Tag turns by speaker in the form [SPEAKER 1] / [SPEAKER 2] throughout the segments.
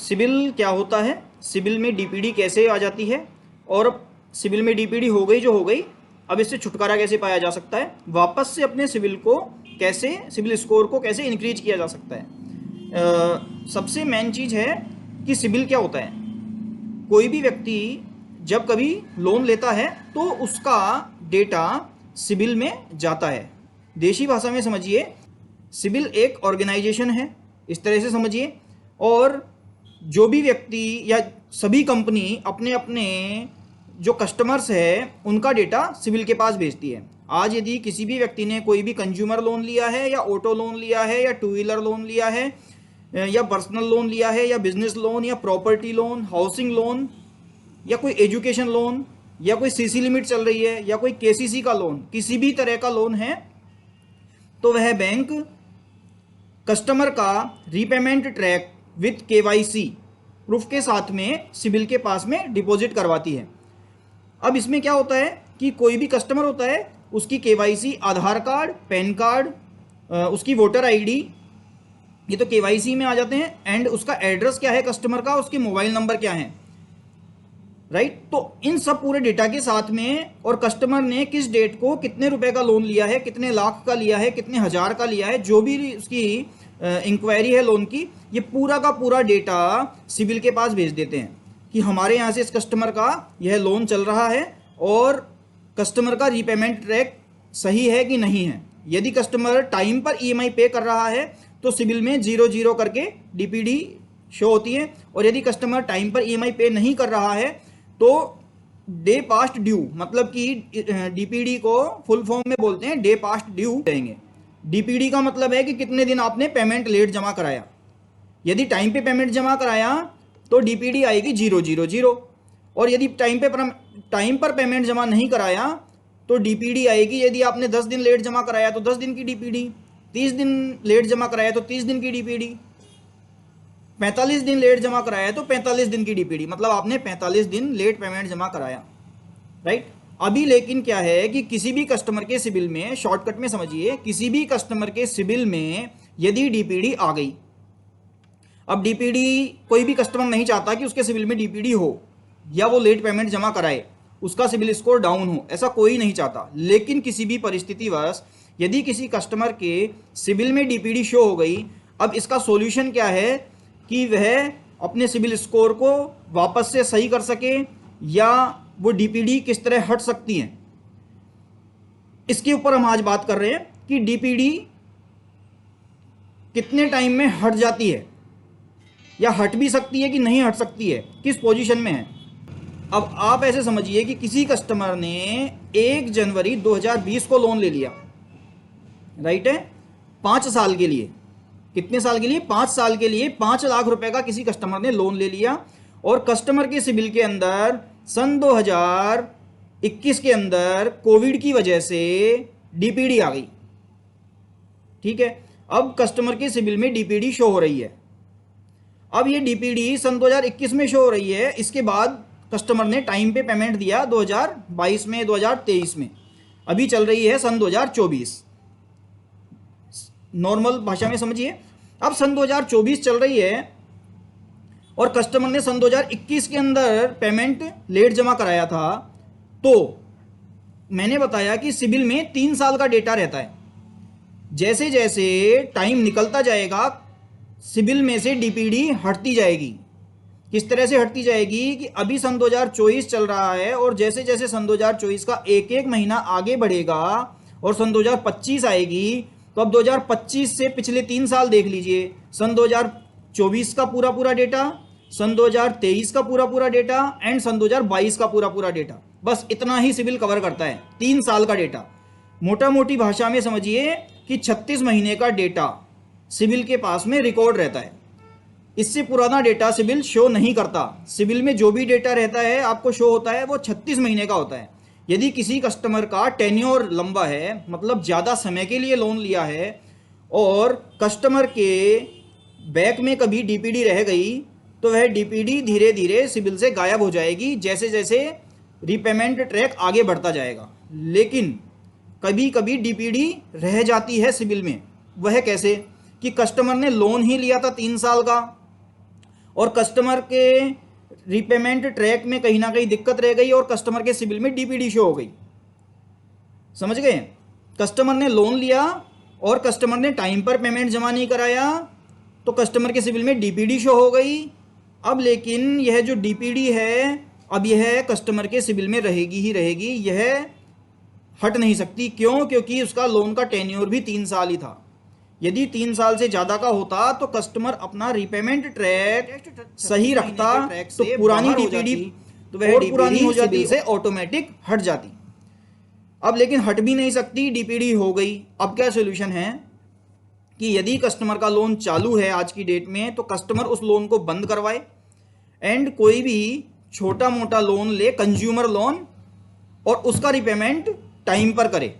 [SPEAKER 1] CIBIL क्या होता है, सिबिल में डीपीडी कैसे आ जाती है, और सिबिल में डीपीडी हो गई जो हो गई, अब इससे छुटकारा कैसे पाया जा सकता है, वापस से अपने सिबिल को कैसे, सिबिल स्कोर को कैसे इंक्रीज किया जा सकता है। सबसे मेन चीज़ है कि सिबिल क्या होता है। कोई भी व्यक्ति जब कभी लोन लेता है तो उसका डेटा सिबिल में जाता है। देशी भाषा में समझिए, सिबिल एक ऑर्गेनाइजेशन है, इस तरह से समझिए। और जो भी व्यक्ति या सभी कंपनी अपने अपने जो कस्टमर्स है उनका डेटा सिबिल के पास भेजती है। आज यदि किसी भी व्यक्ति ने कोई भी कंज्यूमर लोन लिया है या ऑटो लोन लिया है या टू व्हीलर लोन लिया है या पर्सनल लोन लिया है या बिजनेस लोन या प्रॉपर्टी लोन, हाउसिंग लोन या कोई एजुकेशन लोन या कोई सीसी लिमिट चल रही है या कोई केसीसी का लोन, किसी भी तरह का लोन है, तो वह बैंक कस्टमर का repayment track with KYC proof के साथ में सिबिल के पास में डिपॉजिट करवाती है। अब इसमें क्या होता है कि कोई भी कस्टमर होता है, उसकी केवाईसी आधार कार्ड, पैन कार्ड, उसकी वोटर आईडी, ये तो केवाईसी में आ जाते हैं, एंड उसका एड्रेस क्या है कस्टमर का, उसके मोबाइल नंबर क्या है, राइट। तो इन सब पूरे डेटा के साथ में, और कस्टमर ने किस डेट को कितने रुपए का लोन लिया है, कितने लाख का लिया है, कितने हजार का लिया है, जो भी उसकी इंक्वायरी है लोन की, ये पूरा का पूरा डेटा सिबिल के पास भेज देते हैं कि हमारे यहाँ से इस कस्टमर का यह लोन चल रहा है और कस्टमर का रीपेमेंट ट्रैक सही है कि नहीं है। यदि कस्टमर टाइम पर ईएमआई पे कर रहा है तो सिबिल में 00 करके डीपीडी शो होती है, और यदि कस्टमर टाइम पर ईएमआई पे नहीं कर रहा है तो डे पास्ट ड्यू, मतलब कि डीपीडी को फुल फॉर्म में बोलते हैं डे पास्ट ड्यू देंगे। डीपीडी का मतलब है कि कितने दिन आपने पेमेंट लेट जमा कराया। यदि टाइम पे पेमेंट जमा कराया तो डीपीडी आएगी 000, और यदि टाइम पर पेमेंट जमा नहीं कराया तो डीपीडी आएगी, यदि आपने 10 दिन लेट जमा कराया तो 10 दिन की डीपीडी, 30 दिन लेट जमा कराया तो 30 दिन की डीपीडी, 45 दिन लेट जमा कराया तो 45 दिन की डीपीडी, मतलब आपने 45 दिन लेट पेमेंट जमा कराया, राइट। अभी लेकिन क्या है कि किसी भी कस्टमर के सिबिल में, शॉर्टकट में समझिए, किसी भी कस्टमर के सिबिल में यदि डीपीडी आ गई, अब डीपीडी कोई भी कस्टमर नहीं चाहता कि उसके सिबिल में डीपीडी हो या वो लेट पेमेंट जमा कराए, उसका सिबिल स्कोर डाउन हो, ऐसा कोई नहीं चाहता। लेकिन किसी भी परिस्थितिवश यदि किसी कस्टमर के सिबिल में डीपीडी शो हो गई, अब इसका सॉल्यूशन क्या है कि वह अपने सिबिल स्कोर को वापस से सही कर सके, या वो डीपीडी किस तरह हट सकती हैं, इसके ऊपर हम आज बात कर रहे हैं कि डीपीडी कितने टाइम में हट जाती है, या हट भी सकती है कि नहीं हट सकती है, किस पोजीशन में है। अब आप ऐसे समझिए कि किसी कस्टमर ने 1 जनवरी 2020 को लोन ले लिया, राइट है, 5 साल के लिए। कितने साल के लिए? 5 साल के लिए 5 लाख रुपए का किसी कस्टमर ने लोन ले लिया, और कस्टमर के सिबिल के अंदर सन 2021 के अंदर कोविड की वजह से डीपीडी आ गई, ठीक है। अब कस्टमर के सिबिल में डीपीडी शो हो रही है। अब ये डीपीडी सन 2021 में शो हो रही है, इसके बाद कस्टमर ने टाइम पे पेमेंट दिया 2022 में, 2023 में, अभी चल रही है सन 2024, नॉर्मल भाषा में समझिए। अब सन 2024 चल रही है और कस्टमर ने सन 2021 के अंदर पेमेंट लेट जमा कराया था, तो मैंने बताया कि सिबिल में 3 साल का डेटा रहता है। जैसे जैसे टाइम निकलता जाएगा सिबिल में से डीपीडी हटती जाएगी। किस तरह से हटती जाएगी कि अभी सन 2024 चल रहा है, और जैसे जैसे सन 2024 का एक एक महीना आगे बढ़ेगा और सन 2025 आएगी, तो अब 2025 से पिछले 3 साल देख लीजिए, सन 2024 का पूरा पूरा डेटा, सन 2023 का पूरा पूरा डेटा, एंड सन 2022 का पूरा पूरा डेटा। बस इतना ही सिबिल कवर करता है, 3 साल का डेटा। मोटा मोटी भाषा में समझिए कि 36 महीने का डेटा सिबिल के पास में रिकॉर्ड रहता है। इससे पुराना डेटा सिबिल शो नहीं करता। सिबिल में जो भी डेटा रहता है आपको शो होता है वो 36 महीने का होता है। यदि किसी कस्टमर का टेन्योर लंबा है, मतलब ज़्यादा समय के लिए लोन लिया है, और कस्टमर के बैक में कभी डीपीडी रह गई, तो वह डीपीडी धीरे धीरे सिबिल से गायब हो जाएगी जैसे जैसे रीपेमेंट ट्रैक आगे बढ़ता जाएगा। लेकिन कभी कभी डीपीडी रह जाती है सिबिल में। वह कैसे? कि कस्टमर ने लोन ही लिया था 3 साल का, और कस्टमर के रीपेमेंट ट्रैक में कहीं ना कहीं दिक्कत रह गई और कस्टमर के सिबिल में डीपीडी शो हो गई। समझ गए? कस्टमर ने लोन लिया और कस्टमर ने टाइम पर पेमेंट जमा नहीं कराया तो कस्टमर के सिबिल में डीपीडी शो हो गई। अब लेकिन यह जो डीपीडी है अब यह कस्टमर के सिबिल में रहेगी ही रहेगी, यह हट नहीं सकती। क्यों? क्योंकि उसका लोन का टेन्योर भी 3 साल ही था। यदि 3 साल से ज़्यादा का होता तो कस्टमर अपना रीपेमेंट ट्रैक सही रखता तो पुरानी डीपीडी तो वह पुरानी हो जाती से ऑटोमेटिक हट जाती। अब लेकिन हट भी नहीं सकती, डीपीडी हो गई। अब क्या सोल्यूशन है कि यदि कस्टमर का लोन चालू है आज की डेट में तो कस्टमर उस लोन को बंद करवाए एंड कोई भी छोटा मोटा लोन ले, कंज्यूमर लोन, और उसका रिपेमेंट टाइम पर करे।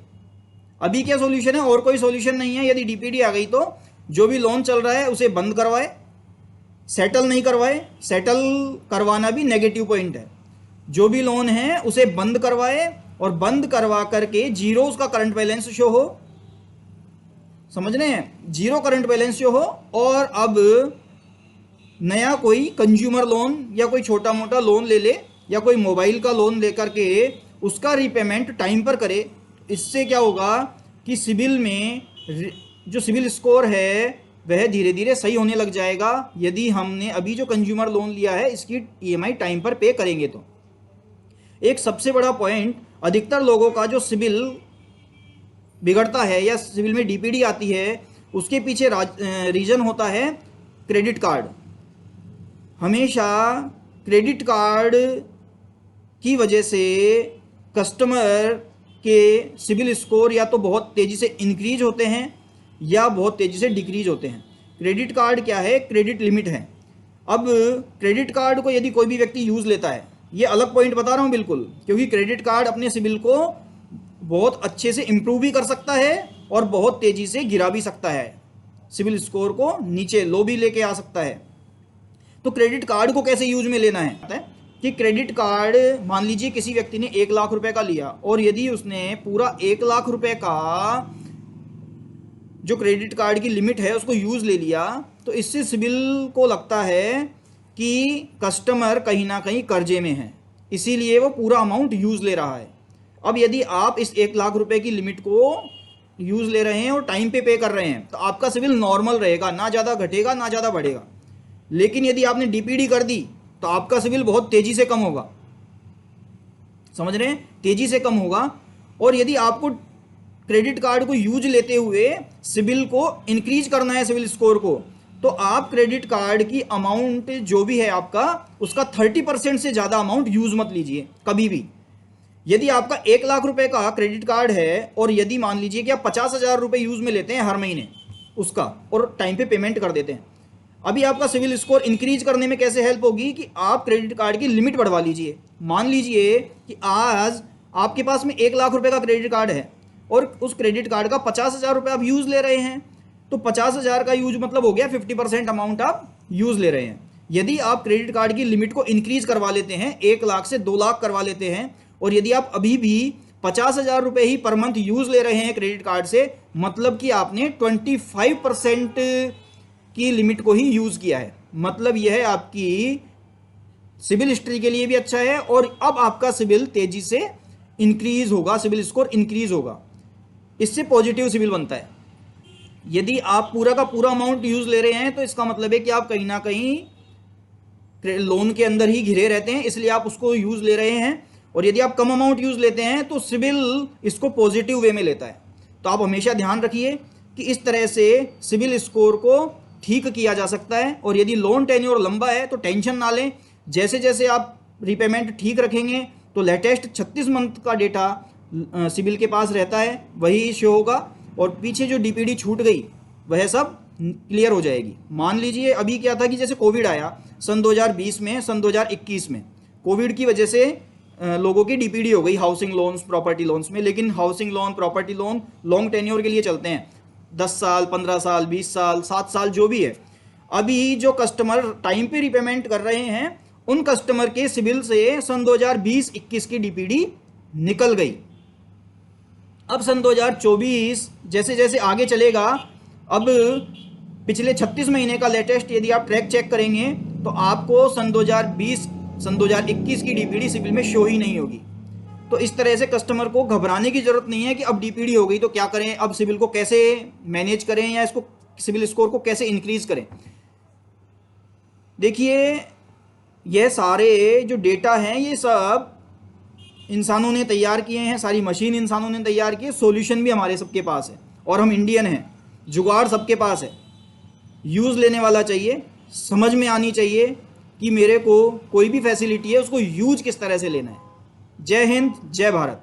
[SPEAKER 1] अभी क्या सॉल्यूशन है? और कोई सॉल्यूशन नहीं है। यदि डीपीडी आ गई तो जो भी लोन चल रहा है उसे बंद करवाए, सेटल नहीं करवाए। सेटल करवाना भी नेगेटिव पॉइंट है। जो भी लोन है उसे बंद करवाए और बंद करवा करके जीरो उसका करंट बैलेंस शो हो। समझ रहे हैं? जीरो करंट बैलेंस शो हो और अब नया कोई कंज्यूमर लोन या कोई छोटा मोटा लोन ले ले या कोई मोबाइल का लोन लेकर के उसका रीपेमेंट टाइम पर करे। इससे क्या होगा कि सिबिल में जो सिबिल स्कोर है वह धीरे धीरे सही होने लग जाएगा। यदि हमने अभी जो कंज्यूमर लोन लिया है इसकी ईएमआई टाइम पर पे करेंगे तो। एक सबसे बड़ा पॉइंट, अधिकतर लोगों का जो सिबिल बिगड़ता है या सिबिल में डीपीडी आती है उसके पीछे रीजन होता है क्रेडिट कार्ड। हमेशा क्रेडिट कार्ड की वजह से कस्टमर के सिबिल स्कोर या तो बहुत तेज़ी से इंक्रीज होते हैं या बहुत तेज़ी से डिक्रीज होते हैं। क्रेडिट कार्ड क्या है? क्रेडिट लिमिट है। अब क्रेडिट कार्ड को यदि कोई भी व्यक्ति यूज़ लेता है, ये अलग पॉइंट बता रहा हूँ बिल्कुल, क्योंकि क्रेडिट कार्ड अपने सिबिल को बहुत अच्छे से इम्प्रूव भी कर सकता है और बहुत तेज़ी से गिरा भी सकता है, सिबिल स्कोर को नीचे लो भी लेके आ सकता है। तो क्रेडिट कार्ड को कैसे यूज में लेना है कि क्रेडिट कार्ड, मान लीजिए किसी व्यक्ति ने 1 लाख रुपए का लिया और यदि उसने पूरा 1 लाख रुपए का जो क्रेडिट कार्ड की लिमिट है उसको यूज़ ले लिया तो इससे सिबिल को लगता है कि कस्टमर कहीं ना कहीं कर्जे में है, इसीलिए वो पूरा अमाउंट यूज़ ले रहा है। अब यदि आप इस 1 लाख रुपए की लिमिट को यूज़ ले रहे हैं और टाइम पे कर रहे हैं तो आपका सिबिल नॉर्मल रहेगा, ना ज़्यादा घटेगा ना ज़्यादा बढ़ेगा। लेकिन यदि आपने डीपीडी कर दी तो आपका सिबिल बहुत तेज़ी से कम होगा। समझ रहे हैं? तेज़ी से कम होगा। और यदि आपको क्रेडिट कार्ड को यूज लेते हुए सिबिल को इंक्रीज करना है, सिबिल स्कोर को, तो आप क्रेडिट कार्ड की अमाउंट जो भी है आपका उसका 30% से ज़्यादा अमाउंट यूज़ मत लीजिए कभी भी। यदि आपका 1 लाख रुपए का क्रेडिट कार्ड है और यदि मान लीजिए कि आप 50,000 रुपये यूज़ में लेते हैं हर महीने उसका और टाइम पे पेमेंट कर देते हैं, अभी आपका सिविल स्कोर इंक्रीज करने में कैसे हेल्प होगी कि आप क्रेडिट कार्ड की लिमिट बढ़वा लीजिए। मान लीजिए कि आज आपके पास में 1 लाख रुपए का क्रेडिट कार्ड है और उस क्रेडिट कार्ड का 50,000 रुपये आप यूज़ ले रहे हैं, तो 50,000 का यूज मतलब हो गया 50% अमाउंट आप यूज़ ले रहे हैं। यदि आप क्रेडिट कार्ड की लिमिट को इंक्रीज करवा लेते हैं, 1 लाख से 2 लाख करवा लेते हैं, और यदि आप अभी भी 50,000 रुपये ही पर मंथ यूज़ ले रहे हैं क्रेडिट कार्ड से, मतलब कि आपने 25% की लिमिट को ही यूज़ किया है। मतलब यह है आपकी सिबिल हिस्ट्री के लिए भी अच्छा है और अब आपका सिबिल तेज़ी से इंक्रीज होगा, सिबिल स्कोर इंक्रीज होगा, इससे पॉजिटिव सिबिल बनता है। यदि आप पूरा का पूरा अमाउंट यूज़ ले रहे हैं तो इसका मतलब है कि आप कहीं ना कहीं लोन के अंदर ही घिरे रहते हैं, इसलिए आप उसको यूज़ ले रहे हैं। और यदि आप कम अमाउंट यूज़ लेते हैं तो सिबिल इसको पॉजिटिव वे में लेता है। तो आप हमेशा ध्यान रखिए कि इस तरह से सिबिल स्कोर को ठीक किया जा सकता है। और यदि लोन टेन्योर लंबा है तो टेंशन ना लें, जैसे जैसे आप रीपेमेंट ठीक रखेंगे तो लेटेस्ट 36 मंथ का डेटा सिबिल के पास रहता है, वही शो होगा और पीछे जो डीपीडी छूट गई वह सब क्लियर हो जाएगी। मान लीजिए अभी क्या था कि जैसे कोविड आया सन 2020 में, सन 2021 में कोविड की वजह से लोगों की डीपीडी हो गई हाउसिंग लोन्स, प्रॉपर्टी लोन्स में। लेकिन housing loan, property loan long tenure के लिए चलते हैं, 10 साल, 15 साल, 20 साल, 7 साल जो भी है। अभी जो कस्टमर टाइम पे रिपेमेंट कर रहे हैं उन कस्टमर के सिबिल से सन 2020-21 की डीपीडी निकल गई। अब सन 2024 जैसे जैसे आगे चलेगा, अब पिछले 36 महीने का लेटेस्ट यदि आप ट्रैक चेक करेंगे तो आपको सन 2020 सन 2021 की डीपीडी सिविल में शो ही नहीं होगी। तो इस तरह से कस्टमर को घबराने की जरूरत नहीं है कि अब डीपीडी हो गई तो क्या करें, अब सिविल को कैसे मैनेज करें या इसको सिविल स्कोर को कैसे इंक्रीज करें। देखिए, यह सारे जो डेटा हैं ये सब इंसानों ने तैयार किए हैं, सारी मशीन इंसानों ने तैयार की है, सॉल्यूशन भी हमारे सबके पास है और हम इंडियन हैं, जुगाड़ सबके पास है। यूज़ लेने वाला चाहिए, समझ में आनी चाहिए कि मेरे को कोई भी फैसिलिटी है उसको यूज किस तरह से लेना है। जय हिंद, जय भारत।